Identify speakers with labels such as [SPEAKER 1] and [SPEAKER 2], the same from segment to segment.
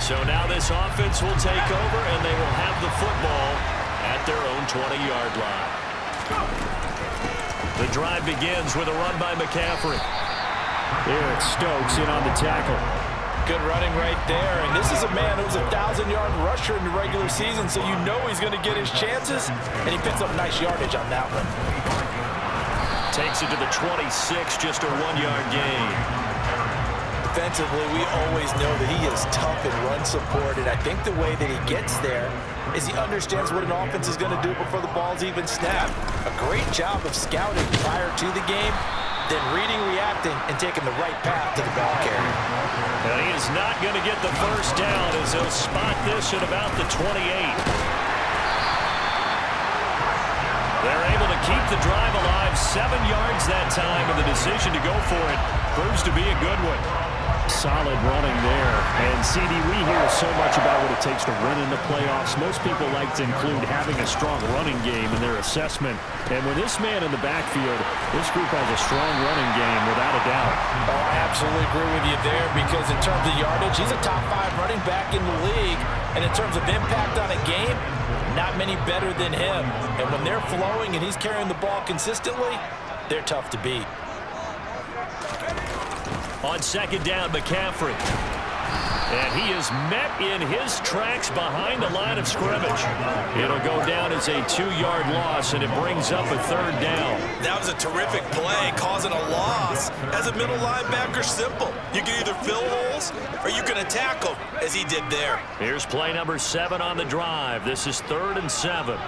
[SPEAKER 1] So now this offense will take over, and they will have the football at their own 20-yard line. The drive begins with a run by McCaffrey.
[SPEAKER 2] Eric Stokes in on the tackle.
[SPEAKER 3] Good running right there. And this is a man who's a 1,000-yard rusher in the regular season, so you know he's going to get his chances, and he picks up nice yardage on that one.
[SPEAKER 1] Takes it to the 26, just a 1-yard gain.
[SPEAKER 3] Defensively, we always know that he is tough in run support, and I think the way that he gets there is he understands what an offense is going to do before the ball's even snapped. A great job of scouting prior to the game, then reading, reacting, and taking the right path to the ball carrier.
[SPEAKER 1] And he is not going to get the first down as he'll spot this at about the 28. They're able to keep the drive alive, 7 yards that time, and the decision to go for it proves to be a good one.
[SPEAKER 2] Solid running there. And, CD, we hear so much about what it takes to win in the playoffs. Most people like to include having a strong running game in their assessment. And with this man in the backfield, this group has a strong running game without a doubt.
[SPEAKER 3] Oh, I absolutely agree with you there, because in terms of yardage, he's a top 5 running back in the league. And in terms of impact on a game, not many better than him. And when they're flowing and he's carrying the ball consistently, they're tough to beat.
[SPEAKER 1] On second down, McCaffrey. And he is met in his tracks behind the line of scrimmage. It'll go down as a 2-yard loss, and it brings up a 3rd down.
[SPEAKER 4] That was a terrific play, causing a loss. As a middle linebacker, simple. You can either fill holes or you can attack them, as he did there.
[SPEAKER 1] Here's play number 7 on the drive. This is 3rd and 7.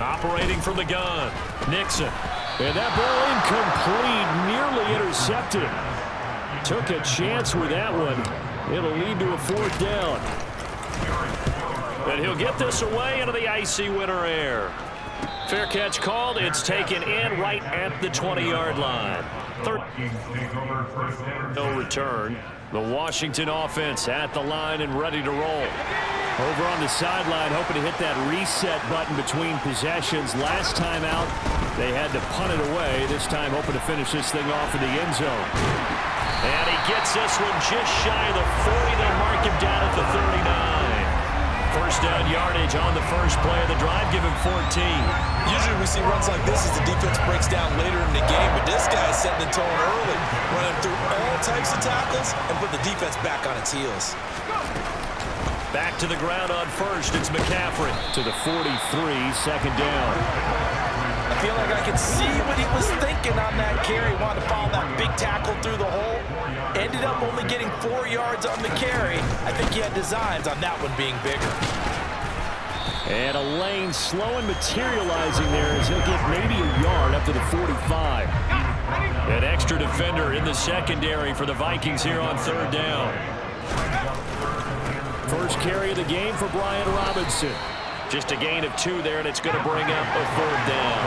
[SPEAKER 1] Operating from the gun, Nixon. And that ball incomplete, nearly intercepted. Took a chance with that one. It'll lead to a 4th down. And he'll get this away into the icy winter air. Fair catch called. It's taken in right at the 20-yard line. No return. The Washington offense at the line and ready to roll.
[SPEAKER 2] Over on the sideline, hoping to hit that reset button between possessions. Last time out, they had to punt it away. This time, hoping to finish this thing off in the end zone.
[SPEAKER 1] And he gets this one just shy of the 40. They'll mark him down at the 39. First down yardage on the first play of the drive. Give him 14.
[SPEAKER 4] Usually we see runs like this as the defense breaks down later in the game, but this guy is setting the tone early, running through all types of tackles and put the defense back on its heels.
[SPEAKER 1] Back to the ground on first. It's McCaffrey.
[SPEAKER 2] To the 43, 2nd down.
[SPEAKER 3] I feel like I could see what he was thinking on that carry. Wanted to follow that big tackle through the hole. Ended up only getting 4 yards on the carry. I think he had designs on that one being bigger.
[SPEAKER 2] And a lane slow and materializing there as he'll get maybe a yard up to the 45.
[SPEAKER 1] An extra defender in the secondary for the Vikings here on 3rd down.
[SPEAKER 2] First carry of the game for Brian Robinson.
[SPEAKER 1] Just a gain of 2 there, and it's going to bring up a 3rd down.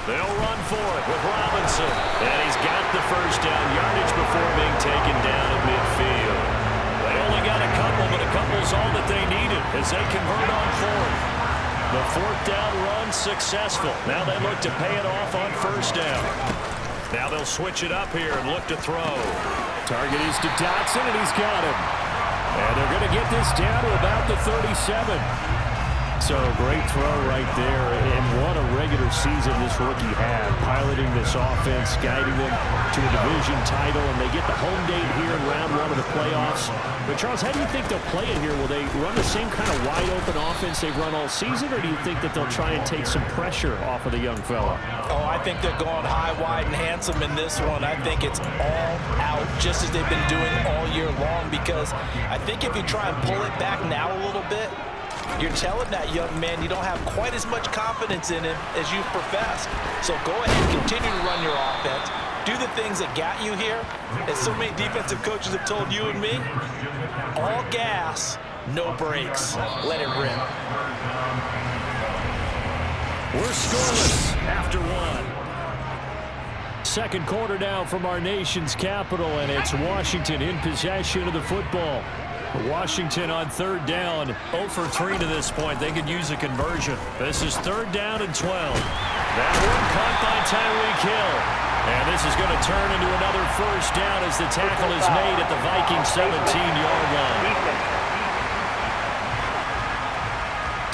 [SPEAKER 1] They'll run for it with Robinson. And he's got the first down yardage before being taken down at midfield. They only got a couple, but a couple's all that they needed as they convert on 4th. The 4th down run successful. Now they look to pay it off on 1st down. Now they'll switch it up here and look to throw.
[SPEAKER 2] Target is to Dotson, and he's got him. And they're going to get this down to about the 37. So great throw right there, and what a regular season this rookie had, piloting this offense, guiding them to a division title, and they get the home game here in round 1 of the playoffs. But Charles, how do you think they'll play it here? Will they run the same kind of wide-open offense they've run all season, or do you think that they'll try and take some pressure off of the young fella?
[SPEAKER 3] Oh, I think they're going high, wide, and handsome in this one. I think it's all out, just as they've been doing all year long, because I think if you try and pull it back now a little bit, you're telling that young man you don't have quite as much confidence in him as you've professed. So go ahead, continue to run your offense. Do the things that got you here. As so many defensive coaches have told you and me, all gas, no brakes. Let it rip.
[SPEAKER 2] We're scoreless after 1. Second quarter now from our nation's capital, and it's Washington in possession of the football. Washington on 3rd down, 0 for 3 to this point. They could use a conversion. This is 3rd down and 12. That one caught by Tyreek Hill.
[SPEAKER 1] And this is going to turn into another first down as the tackle is made at the Vikings 17-yard line.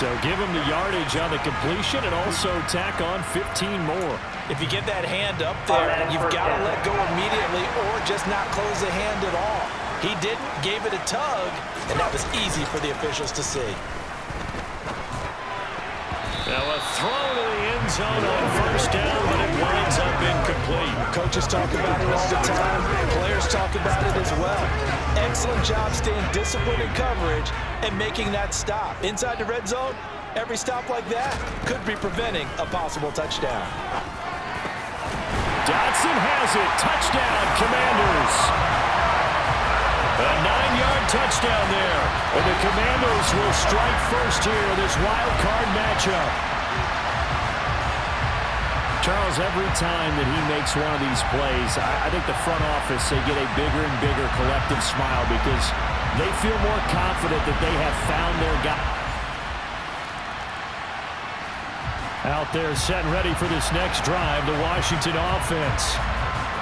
[SPEAKER 2] So give him the yardage on the completion and also tack on 15 more.
[SPEAKER 3] If you get that hand up there, you've got to let go immediately or just not close the hand at all. He didn't, gave it a tug, and that was easy for the officials to see.
[SPEAKER 1] Now a throw to the end zone on first down, but it winds up incomplete.
[SPEAKER 3] Coaches talk about it all the time. Players talk about it as well. Excellent job staying disciplined in coverage and making that stop. Inside the red zone, every stop like that could be preventing a possible touchdown.
[SPEAKER 2] Dotson has it. Touchdown, Commanders.
[SPEAKER 1] A 9-yard touchdown there.
[SPEAKER 2] And the Commanders will strike first here in this wild card matchup. Charles, every time that he makes one of these plays, I think the front office, they get a bigger and bigger collective smile because they feel more confident that they have found their guy. Out there set and ready for this next drive, the Washington offense.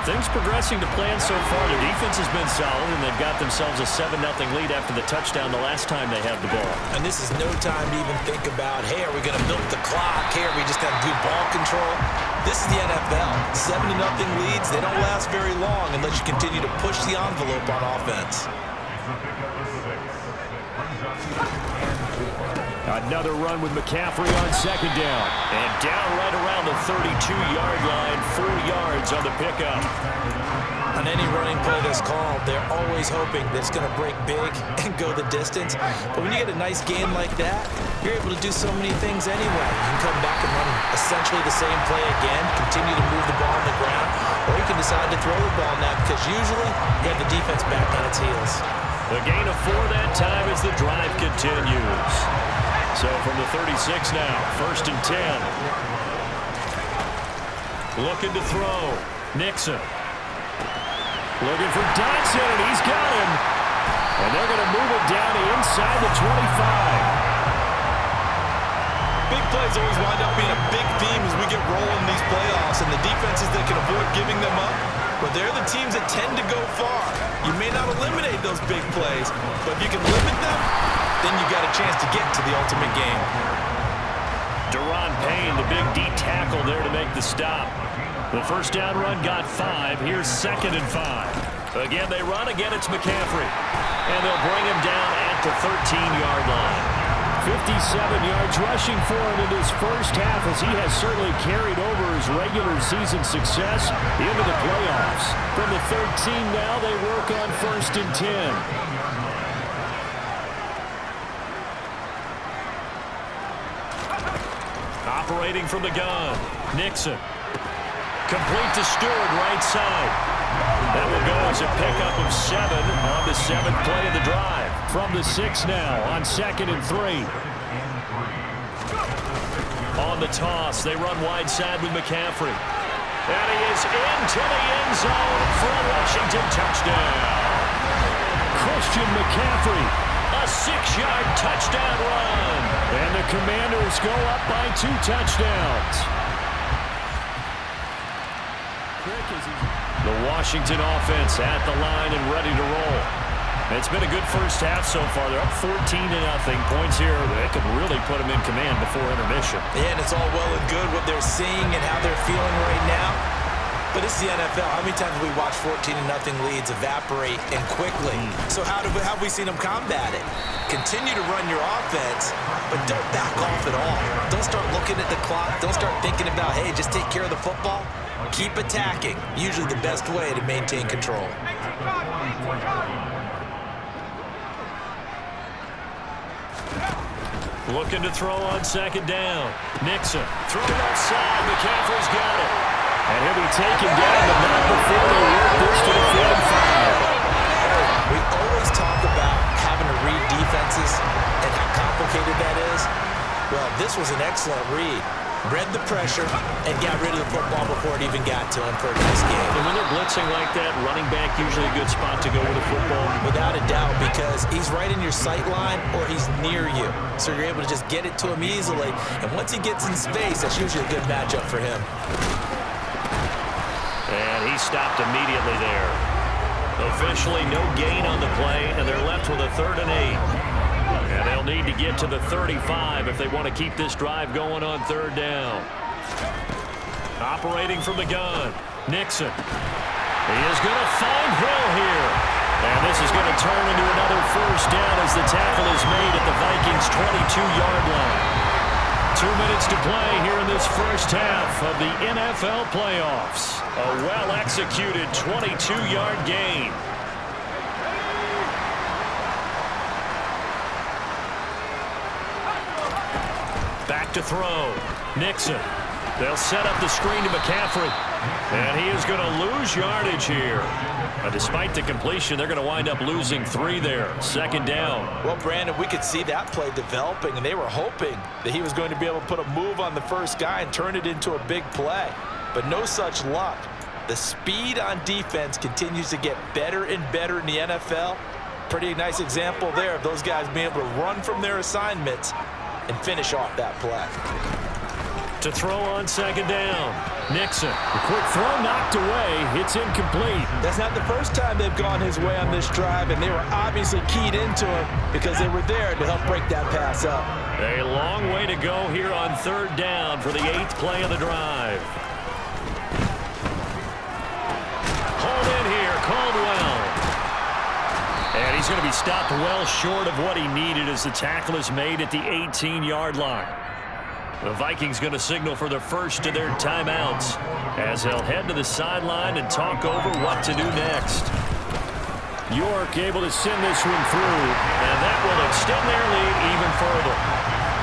[SPEAKER 1] Things progressing to plan so far. The defense has been solid, and they've got themselves a 7-0 lead after the touchdown the last time they had the ball.
[SPEAKER 3] And this is no time to even think about, hey, are we going to milk the clock? Hey, are we just going to do ball control? This is the NFL. 7-0 leads, they don't last very long unless you continue to push the envelope on offense.
[SPEAKER 2] Another run with McCaffrey on second down.
[SPEAKER 1] And down right around the 32-yard line, 4 yards on the pickup.
[SPEAKER 3] On any running play that's called, they're always hoping that it's going to break big and go the distance. But when you get a nice game like that, you're able to do so many things anyway. You can come back and run essentially the same play again, continue to move the ball on the ground, or you can decide to throw the ball now because usually you have the defense back on its heels.
[SPEAKER 1] The gain of 4 that time as the drive continues. So from the 36 now, 1st and 10. Looking to throw. Nixon.
[SPEAKER 2] Looking for Dotson, and he's got him. And they're going to move it down to inside the 25.
[SPEAKER 4] Big plays always wind up being a big theme as we get rolling in these playoffs, and the defenses that can avoid giving them up, but they're the teams that tend to go far. You may not eliminate those big plays, but if you can limit them, then you got a chance to get to the ultimate game.
[SPEAKER 1] Deron Payne, the big D tackle there to make the stop. The first down run got 5. Here's 2nd and 5. Again, they run. Again, it's McCaffrey. And they'll bring him down at the 13-yard line.
[SPEAKER 2] 57 yards rushing for him in his first half as he has certainly carried over his regular season success into the playoffs. From the 13 now, they work on 1st and 10.
[SPEAKER 1] Operating from the gun. Nixon. Complete to Stewart, right side. That will go as a pickup of 7 on the 7th play of the drive.
[SPEAKER 2] From the 6 now on 2nd and 3.
[SPEAKER 1] On the toss, they run wide side with McCaffrey. And he is into the end zone for a Washington touchdown.
[SPEAKER 2] Christian McCaffrey.
[SPEAKER 1] A 6-yard touchdown run.
[SPEAKER 2] And the Commanders go up by 2 touchdowns.
[SPEAKER 1] The Washington offense at the line and ready to roll. It's been a good first half so far. They're up 14-0. Points here. They could really put them in command before intermission.
[SPEAKER 3] Yeah, and it's all well and good what they're seeing and how they're feeling right now. But it's the NFL. How many times have we watched 14-0 leads evaporate and quickly? So how have we seen them combat it? Continue to run your offense, but don't back off at all. Don't start looking at the clock. Don't start thinking about, hey, just take care of the football. Keep attacking. Usually the best way to maintain control.
[SPEAKER 1] Looking to throw on 2nd down. Nixon. Throw it outside. McCaffrey's got it.
[SPEAKER 2] And he'll be taken down, but not before they work this to the 45.
[SPEAKER 3] We always talk about having to read defenses and how complicated that is. Well, this was an excellent read. Read the pressure and got rid of the football before it even got to him for a nice game.
[SPEAKER 1] And when they're blitzing like that, running back usually a good spot to go with a football.
[SPEAKER 3] Without a doubt, because he's right in your sight line or he's near you. So you're able to just get it to him easily. And once he gets in space, that's usually a good matchup for him.
[SPEAKER 1] And he stopped immediately there. Officially no gain on the play, and they're left with a 3rd and 8. And they'll need to get to the 35 if they want to keep this drive going on 3rd down. Operating from the gun, Nixon. He is going to find Hill here. And this is going to turn into another 1st down as the tackle is made at the Vikings' 22-yard line. 2 minutes to play here in this first half of the NFL playoffs. A well-executed 22-yard gain. Back to throw. Nixon. They'll set up the screen to McCaffrey. And he is going to lose yardage here. Despite the completion, they're going to wind up losing 3 there. 2nd down.
[SPEAKER 3] Well, Brandon, we could see that play developing, and they were hoping that he was going to be able to put a move on the first guy and turn it into a big play. But no such luck. The speed on defense continues to get better and better in the NFL. Pretty nice example there of those guys being able to run from their assignments and finish off that play.
[SPEAKER 1] To throw on 2nd down. Nixon.
[SPEAKER 2] The quick throw knocked away. It's incomplete.
[SPEAKER 3] That's not the first time they've gone his way on this drive, and they were obviously keyed into him because they were there to help break that pass up.
[SPEAKER 1] A long way to go here on 3rd down for the 8th play of the drive. Hold in here, Caldwell. And he's going to be stopped well short of what he needed as the tackle is made at the 18-yard line. The Vikings going to signal for the first of their timeouts as they'll head to the sideline and talk over what to do next.
[SPEAKER 2] York able to send this one through,
[SPEAKER 1] and that will extend their lead even further.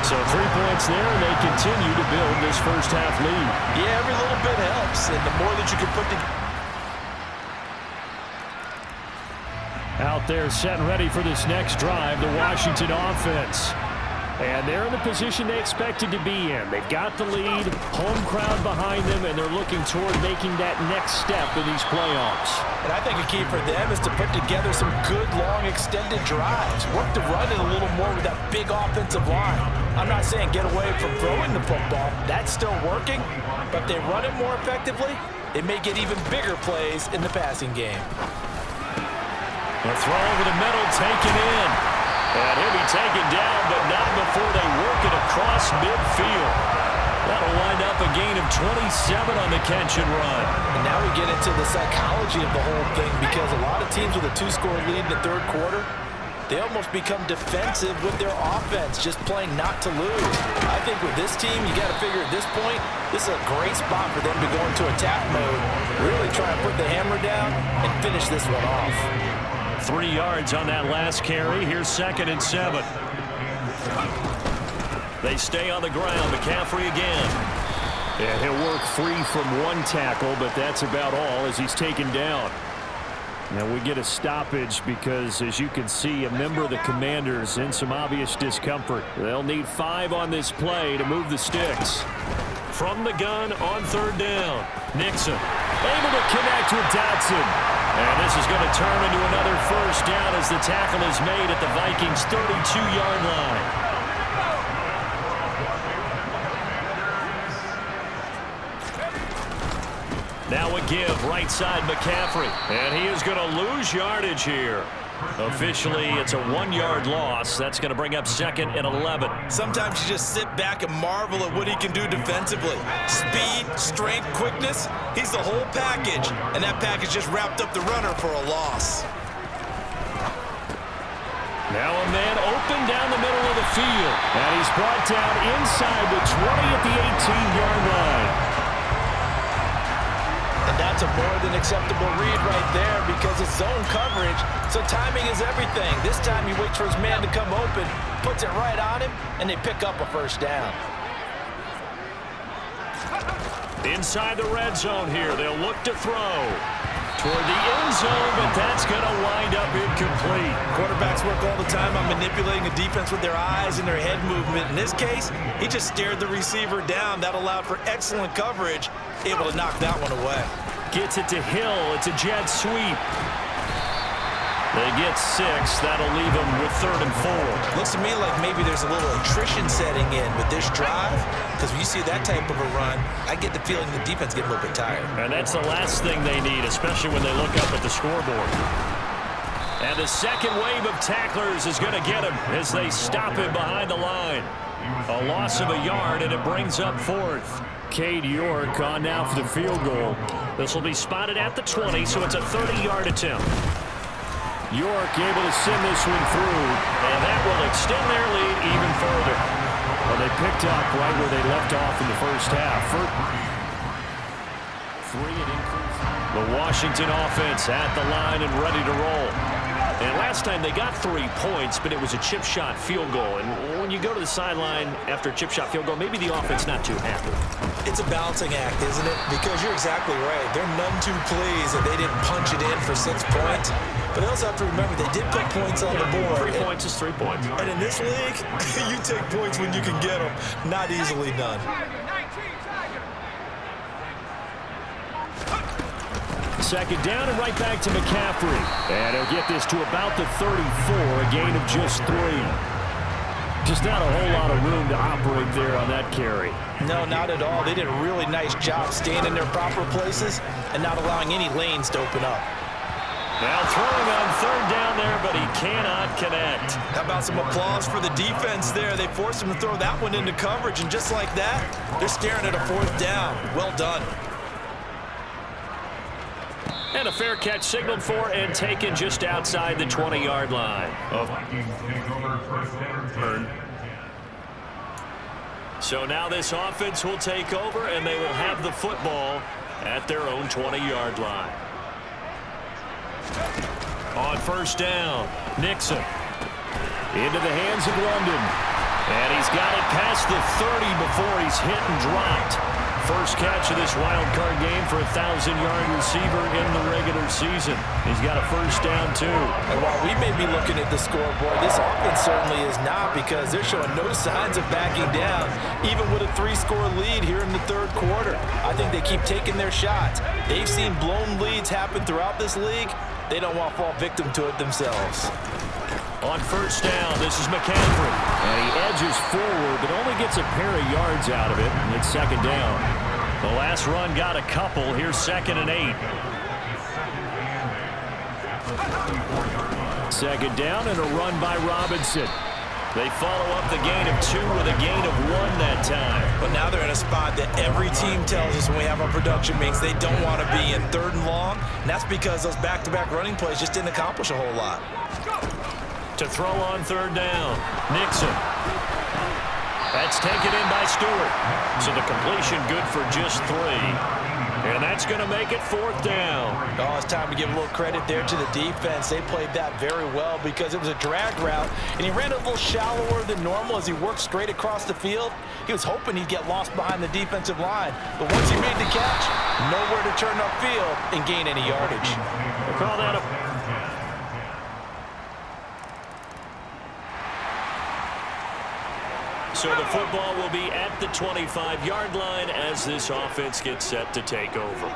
[SPEAKER 2] So 3 points there, and they continue to build this first half lead.
[SPEAKER 3] Yeah, every little bit helps, and the more that you can put together.
[SPEAKER 2] Out there set and ready for this next drive, the Washington offense. And they're in the position they expected to be in. They've got the lead, home crowd behind them, and they're looking toward making that next step in these playoffs.
[SPEAKER 3] And I think a key for them is to put together some good, long, extended drives. Work to run it a little more with that big offensive line. I'm not saying get away from throwing the football. That's still working. But if they run it more effectively, they may get even bigger plays in the passing game.
[SPEAKER 1] A throw over the middle, taken in. And he'll be taken down, but not before they work it across midfield. That'll wind up a gain of 27 on the catch and run.
[SPEAKER 3] And now we get into the psychology of the whole thing, because a lot of teams with a 2-score lead in the 3rd quarter, they almost become defensive with their offense, just playing not to lose. I think with this team, you got to figure at this point, this is a great spot for them to go into attack mode, really try and put the hammer down and finish this one off.
[SPEAKER 1] 3 yards on that last carry. Here's 2nd and 7. They stay on the ground. McCaffrey again.
[SPEAKER 2] And he'll work free from 1 tackle, but that's about all as he's taken down. Now we get a stoppage because, as you can see, a member of the Commanders in some obvious discomfort. They'll need 5 on this play to move the sticks.
[SPEAKER 1] From the gun on 3rd down. Nixon able to connect with Dotson. And this is going to turn into another 1st down as the tackle is made at the Vikings' 32-yard line. Now a give, right side McCaffrey. And he is going to lose yardage here. Officially, it's a 1-yard loss. That's going to bring up 2nd and 11.
[SPEAKER 4] Sometimes you just sit back and marvel at what he can do defensively. Speed, strength, quickness, he's the whole package. And that package just wrapped up the runner for a loss.
[SPEAKER 1] Now a man open down the middle of the field. And he's brought down inside the 20 at the 18-yard line.
[SPEAKER 3] And that's a more than acceptable read right there, because it's zone coverage, so timing is everything. This time he waits for his man to come open, puts it right on him, and they pick up a 1st down.
[SPEAKER 1] Inside the red zone here, they'll look to throw toward the end zone, but that's going to wind up incomplete.
[SPEAKER 4] Quarterbacks work all the time on manipulating a defense with their eyes and their head movement. In this case, he just stared the receiver down. That allowed for excellent coverage, able to knock that one away.
[SPEAKER 1] Gets it to Hill. It's a jet sweep. They get 6. That'll leave them with 3rd and 4.
[SPEAKER 3] Looks to me like maybe there's a little attrition setting in with this drive, because when you see that type of a run, I get the feeling the defense getting a little bit tired.
[SPEAKER 1] And that's the last thing they need, especially when they look up at the scoreboard. And the second wave of tacklers is going to get him as they stop him behind the line. A loss of a yard, and it brings up 4th.
[SPEAKER 2] Cade York on now for the field goal.
[SPEAKER 1] This will be spotted at the 20, so it's a 30-yard attempt.
[SPEAKER 2] York able to send this one through.
[SPEAKER 1] And that will extend their lead even further.
[SPEAKER 2] Well, they picked up right where they left off in the first half. 3 and increase.
[SPEAKER 1] The Washington offense at the line and ready to roll. And last time they got 3 points, but it was a chip shot field goal. And when you go to the sideline after a chip shot field goal, maybe the offense not too happy.
[SPEAKER 3] It's a balancing act, isn't it? Because you're exactly right. They're none too pleased that they didn't punch it in for 6 points. But they also have to remember they did put points on the board.
[SPEAKER 1] 3 points is 3 points.
[SPEAKER 3] And in this league, you take points when you can get them. Not easily done.
[SPEAKER 2] Second down and right back to McCaffrey. And he'll get this to about the 34, a gain of just 3. Just not a whole lot of room to operate there on that carry.
[SPEAKER 3] No, not at all. They did a really nice job staying in their proper places and not allowing any lanes to open up.
[SPEAKER 1] Now throwing on 3rd down there, but he cannot connect.
[SPEAKER 4] How about some applause for the defense there? They forced him to throw that one into coverage, and just like that, they're staring at a 4th down. Well done.
[SPEAKER 1] And a fair catch signaled for and taken just outside the 20-yard line. So now this offense will take over, and they will have the football at their own 20-yard line. On 1st down, Nixon. Into the hands of London. And he's got it past the 30 before he's hit and dropped. First catch of this wild card game for a 1,000-yard receiver in the regular season. He's got a 1st down, too.
[SPEAKER 3] And while we may be looking at the scoreboard, this offense certainly is not, because they're showing no signs of backing down, even with a 3-score lead here in the 3rd quarter. I think they keep taking their shots. They've seen blown leads happen throughout this league. They don't want to fall victim to it themselves.
[SPEAKER 1] On 1st down, this is McCaffrey.
[SPEAKER 2] And he edges forward, but only gets a pair of yards out of it, and it's 2nd down.
[SPEAKER 1] The last run got a couple. Here's 2nd and 8.
[SPEAKER 2] 2nd down and a run by Robinson.
[SPEAKER 1] They follow up the gain of 2 with a gain of 1 that time.
[SPEAKER 3] But now they're in a spot that every team tells us when we have our production meetings they don't want to be in, 3rd and long. And that's because those back-to-back running plays just didn't accomplish a whole lot.
[SPEAKER 1] To throw on 3rd down, Nixon. That's taken in by Stewart. So the completion good for just 3. And that's going to make it 4th down.
[SPEAKER 3] Oh, it's time to give a little credit there to the defense. They played that very well because it was a drag route, and he ran a little shallower than normal as he worked straight across the field. He was hoping he'd get lost behind the defensive line, but once he made the catch, nowhere to turn upfield and gain any yardage.
[SPEAKER 1] We'll call that a... So the football will be at the 25-yard line as this offense gets set to take over.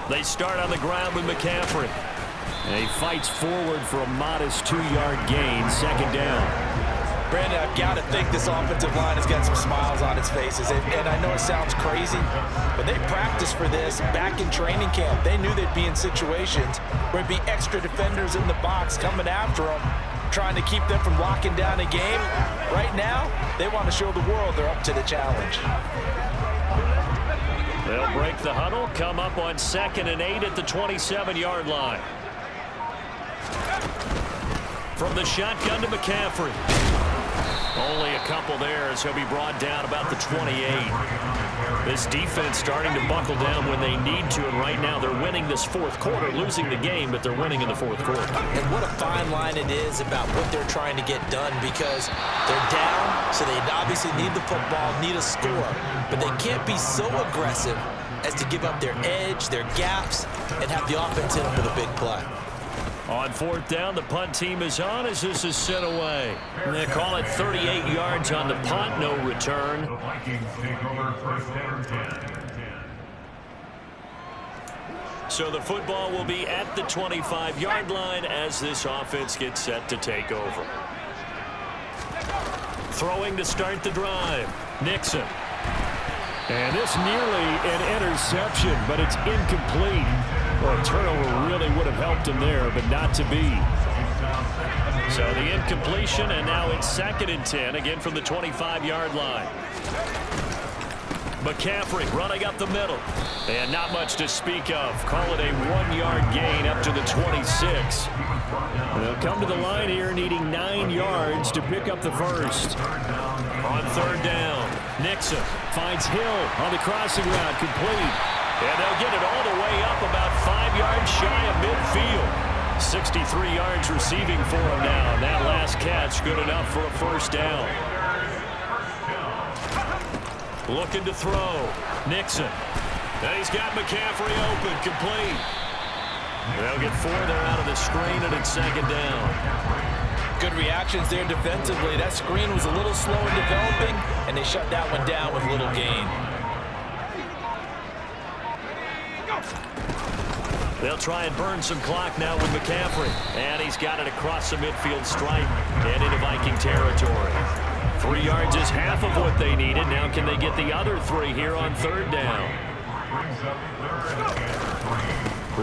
[SPEAKER 1] They start on the ground with McCaffrey.
[SPEAKER 2] And he fights forward for a modest 2-yard gain, 2nd down.
[SPEAKER 3] Brandon, I've got to think this offensive line has got some smiles on its faces. And I know it sounds crazy, but they practiced for this back in training camp. They knew they'd be in situations where it'd be extra defenders in the box coming after them, trying to keep them from locking down a game. Right now, they want to show the world they're up to the challenge.
[SPEAKER 1] They'll break the huddle, come up on 2nd and 8 at the 27-yard line. From the shotgun to McCaffrey. Only a couple there as he'll be brought down about the 28. This defense starting to buckle down when they need to, and right now they're winning this 4th quarter, losing the game, but they're winning in the 4th quarter.
[SPEAKER 3] And what a fine line it is about what they're trying to get done, because they're down, so they obviously need the football, need a score, but they can't be so aggressive as to give up their edge, their gaps, and have the offense hit them with a big play.
[SPEAKER 1] On 4th down, the punt team is on as this is sent away. And they call it 38 yards on the punt, no return. So the football will be at the 25-yard line as this offense gets set to take over. Throwing to start the drive. Nixon.
[SPEAKER 2] And this nearly an interception, but it's incomplete. Well, a turnover really would have helped him there, but not to be.
[SPEAKER 1] So the incompletion, and now it's 2nd and 10, again from the 25-yard line. McCaffrey running up the middle. And not much to speak of. Call it a 1-yard gain up to the 26.
[SPEAKER 2] They'll come to the line here needing 9 yards to pick up the first.
[SPEAKER 1] On 3rd down, Nixon
[SPEAKER 2] Finds Hill on the crossing route, complete.
[SPEAKER 1] and they'll get it all the way up about 5 yards shy of midfield. 63 yards receiving for him now. And that last catch good enough for a first down. Looking to throw. Nixon. And he's got McCaffrey open, complete. They'll get 4 there out of the screen, and it's 2nd down.
[SPEAKER 3] Good reactions there defensively. That screen was a little slow in developing, and they shut that one down with little gain.
[SPEAKER 1] They'll try and burn some clock now with McCaffrey. And he's got it across the midfield stripe and into Viking territory. 3 yards is half of what they needed. Now can they get the other 3 here on 3rd down?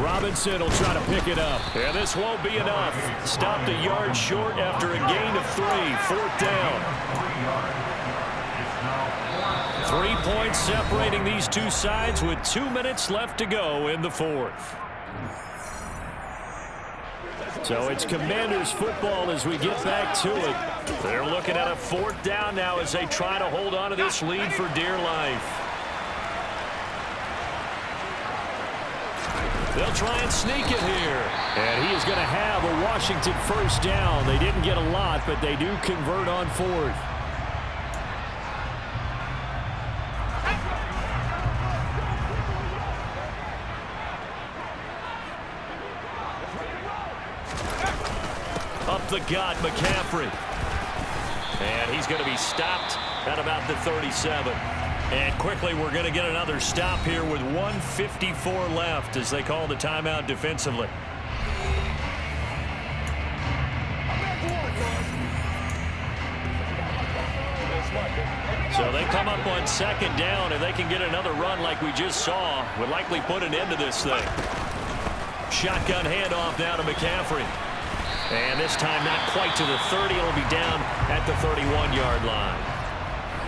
[SPEAKER 2] Robinson will try to pick it up.
[SPEAKER 1] And this won't be enough. Stopped a yard short after a gain of 3. 4th down. 3 points separating these two sides with 2 minutes left to go in the 4th.
[SPEAKER 2] So it's Commanders football as we get back to it.
[SPEAKER 1] They're looking at a 4th down now as they try to hold on to this lead for dear life. They'll try and sneak it here.
[SPEAKER 2] And he is going to have a Washington first down. They didn't get a lot, but they do convert on 4th.
[SPEAKER 1] Up the gut, McCaffrey. And he's going to be stopped at about the 37. And quickly, we're going to get another stop here with 1:54 left as they call the timeout defensively. So they come up on 2nd down, and they can get another run like we just saw. Would likely put an end to this thing. Shotgun handoff now to McCaffrey. And this time not quite to the 30. It'll be down at the 31-yard line.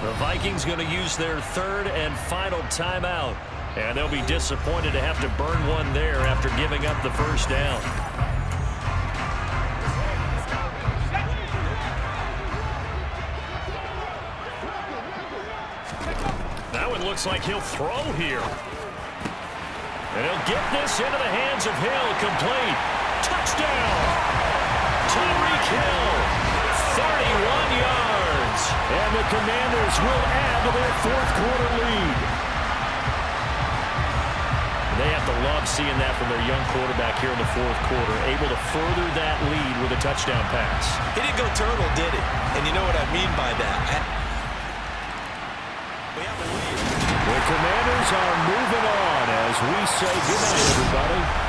[SPEAKER 1] The Vikings going to use their 3rd and final timeout. And they'll be disappointed to have to burn one there after giving up the first down. That one looks like he'll throw here. And he'll get this into the hands of Hill. Complete. Touchdown. Tyreek Hill, 31 yards.
[SPEAKER 2] And the Commanders will add to their 4th quarter lead.
[SPEAKER 1] They have to love seeing that from their young quarterback here in the 4th quarter, able to further that lead with a touchdown pass.
[SPEAKER 4] He didn't go turtle, did he? And you know what I mean by that. We have a lead.
[SPEAKER 2] The Commanders are moving on as we say goodnight, everybody.